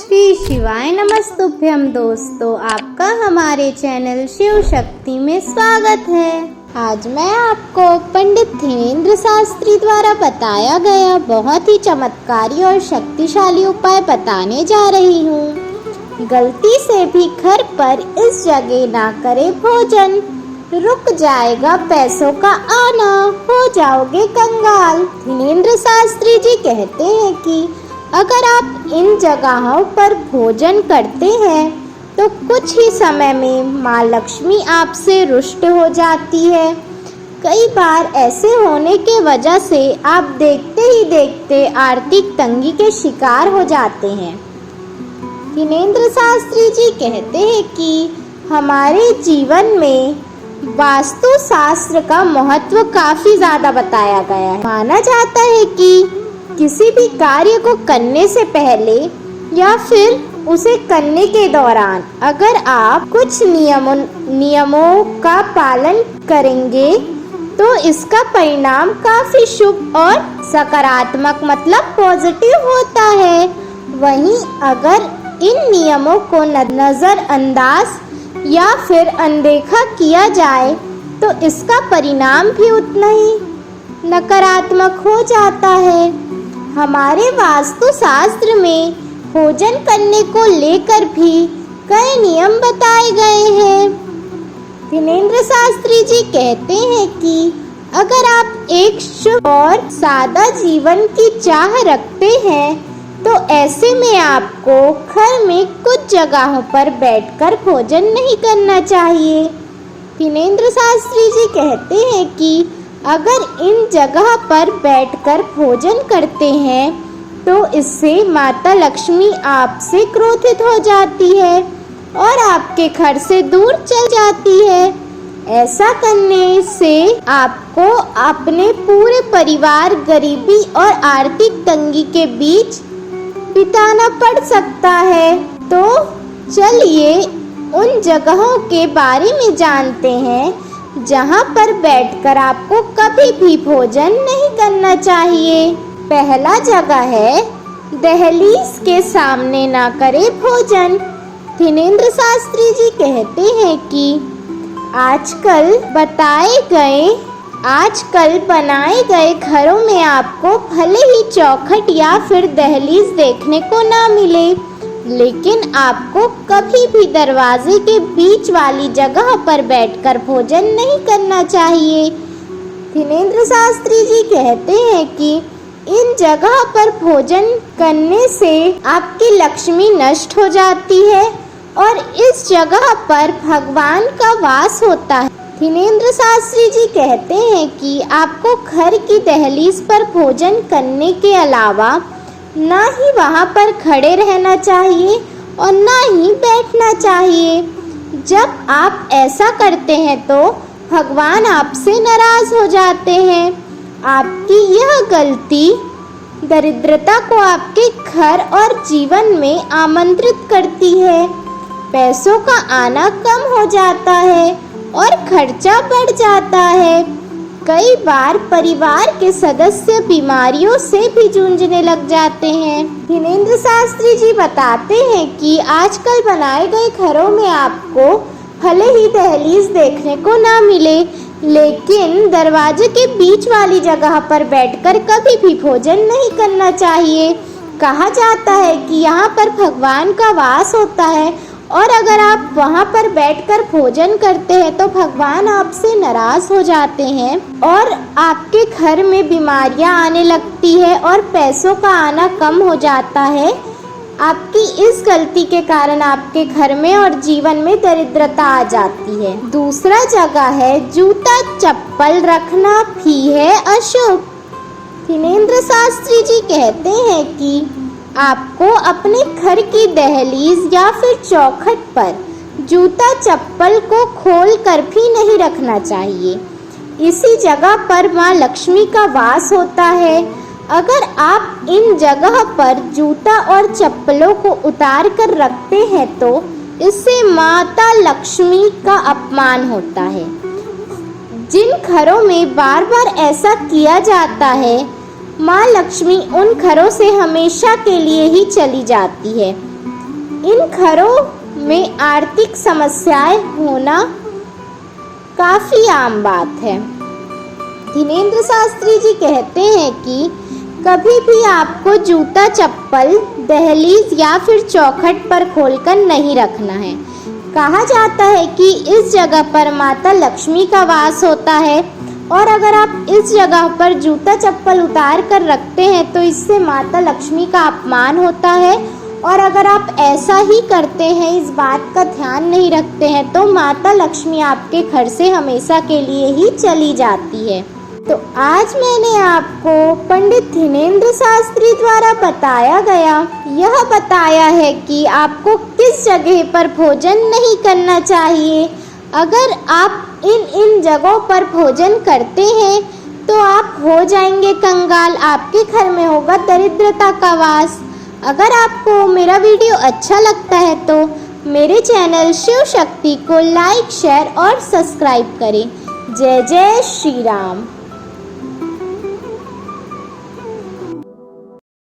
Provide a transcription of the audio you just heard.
श्री शिवाय नमस्तुभ्यम दोस्तों, आपका हमारे चैनल शिव शक्ति में स्वागत है। आज मैं आपको पंडित धीरेन्द्र शास्त्री द्वारा बताया गया बहुत ही चमत्कारी और शक्तिशाली उपाय बताने जा रही हूँ। गलती से भी घर पर इस जगह ना करे भोजन, रुक जाएगा पैसों का आना, हो जाओगे कंगाल। धीरेन्द्र शास्त्री जी कहते हैं कि अगर आप इन जगहों पर भोजन करते हैं तो कुछ ही समय में माँ लक्ष्मी आपसे रुष्ट हो जाती है। कई बार ऐसे होने के वजह से आप देखते ही देखते आर्थिक तंगी के शिकार हो जाते हैं। धीरेन्द्र शास्त्री जी कहते हैं कि हमारे जीवन में वास्तु शास्त्र का महत्व काफी ज्यादा बताया गया है। माना जाता है कि किसी भी कार्य को करने से पहले या फिर उसे करने के दौरान अगर आप कुछ नियमों का पालन करेंगे तो इसका परिणाम काफी शुभ और सकारात्मक मतलब पॉजिटिव होता है। वहीं अगर इन नियमों को नजरअंदाज या फिर अनदेखा किया जाए तो इसका परिणाम भी उतना ही नकारात्मक हो जाता है। हमारे वास्तु शास्त्र में भोजन करने को लेकर भी कई नियम बताए गए हैं। धीरेन्द्र शास्त्री जी कहते हैं कि अगर आप एक शुभ और सादा जीवन की चाह रखते हैं तो ऐसे में आपको घर में कुछ जगहों पर बैठकर भोजन नहीं करना चाहिए। धीरेन्द्र शास्त्री जी कहते हैं कि अगर इन जगह पर बैठकर भोजन करते हैं तो इससे माता लक्ष्मी आपसे क्रोधित हो जाती है और आपके घर से दूर चल जाती है। ऐसा करने से आपको अपने पूरे परिवार गरीबी और आर्थिक तंगी के बीच बिताना पड़ सकता है। तो चलिए उन जगहों के बारे में जानते हैं जहां पर बैठकर आपको कभी भी भोजन नहीं करना चाहिए। पहला जगह है दहलीज के सामने ना करे भोजन। धीरेन्द्र शास्त्री जी कहते हैं कि आजकल बनाए गए घरों में आपको भले ही चौखट या फिर दहलीज देखने को ना मिले, लेकिन आपको कभी भी दरवाजे के बीच वाली जगह पर बैठकर भोजन नहीं करना चाहिए। धीरेन्द्र शास्त्री जी कहते हैं कि इन जगह पर भोजन करने से आपकी लक्ष्मी नष्ट हो जाती है और इस जगह पर भगवान का वास होता है। धीरेन्द्र शास्त्री जी कहते हैं कि आपको घर की दहलीज पर भोजन करने के अलावा ना ही वहाँ पर खड़े रहना चाहिए और ना ही बैठना चाहिए। जब आप ऐसा करते हैं तो भगवान आपसे नाराज हो जाते हैं। आपकी यह गलती दरिद्रता को आपके घर और जीवन में आमंत्रित करती है। पैसों का आना कम हो जाता है और खर्चा बढ़ जाता है। कई बार परिवार के सदस्य बीमारियों से भी जूझने लग जाते हैं। धीरेन्द्र शास्त्री जी बताते हैं कि आजकल बनाए गए घरों में आपको भले ही दहलीज देखने को ना मिले, लेकिन दरवाजे के बीच वाली जगह पर बैठकर कभी भी भोजन नहीं करना चाहिए। कहा जाता है कि यहाँ पर भगवान का वास होता है और अगर आप वहाँ पर बैठकर भोजन करते हैं तो भगवान आपसे नाराज हो जाते हैं और आपके घर में बीमारियाँ आने लगती है और पैसों का आना कम हो जाता है। आपकी इस गलती के कारण आपके घर में और जीवन में दरिद्रता आ जाती है। दूसरा जगह है जूता चप्पल रखना भी है अशुभ। धीरेन्द्र शास्त्री जी कहते हैं कि आपको अपने घर की दहलीज या फिर चौखट पर जूता चप्पल को खोल कर भी नहीं रखना चाहिए। इसी जगह पर माँ लक्ष्मी का वास होता है। अगर आप इन जगह पर जूता और चप्पलों को उतार कर रखते हैं तो इससे माता लक्ष्मी का अपमान होता है। जिन घरों में बार बार ऐसा किया जाता है माँ लक्ष्मी उन घरों से हमेशा के लिए ही चली जाती है। इन घरों में आर्थिक समस्याएं होना काफ़ी आम बात है। धीरेन्द्र शास्त्री जी कहते हैं कि कभी भी आपको जूता चप्पल दहलीज या फिर चौखट पर खोलकर नहीं रखना है। कहा जाता है कि इस जगह पर माता लक्ष्मी का वास होता है और अगर आप इस जगह पर जूता चप्पल उतार कर रखते हैं तो इससे माता लक्ष्मी का अपमान होता है और अगर आप ऐसा ही करते हैं, इस बात का ध्यान नहीं रखते हैं तो माता लक्ष्मी आपके घर से हमेशा के लिए ही चली जाती है। तो आज मैंने आपको पंडित धीरेन्द्र शास्त्री द्वारा यह बताया है कि आपको किस जगह पर भोजन नहीं करना चाहिए। अगर आप इन जगहों पर भोजन करते हैं तो आप हो जाएंगे कंगाल, आपके घर में होगा दरिद्रता का वास। अगर आपको मेरा वीडियो अच्छा लगता है तो मेरे चैनल शिव शक्ति को लाइक, शेयर और सब्सक्राइब करें। जय जय श्री राम।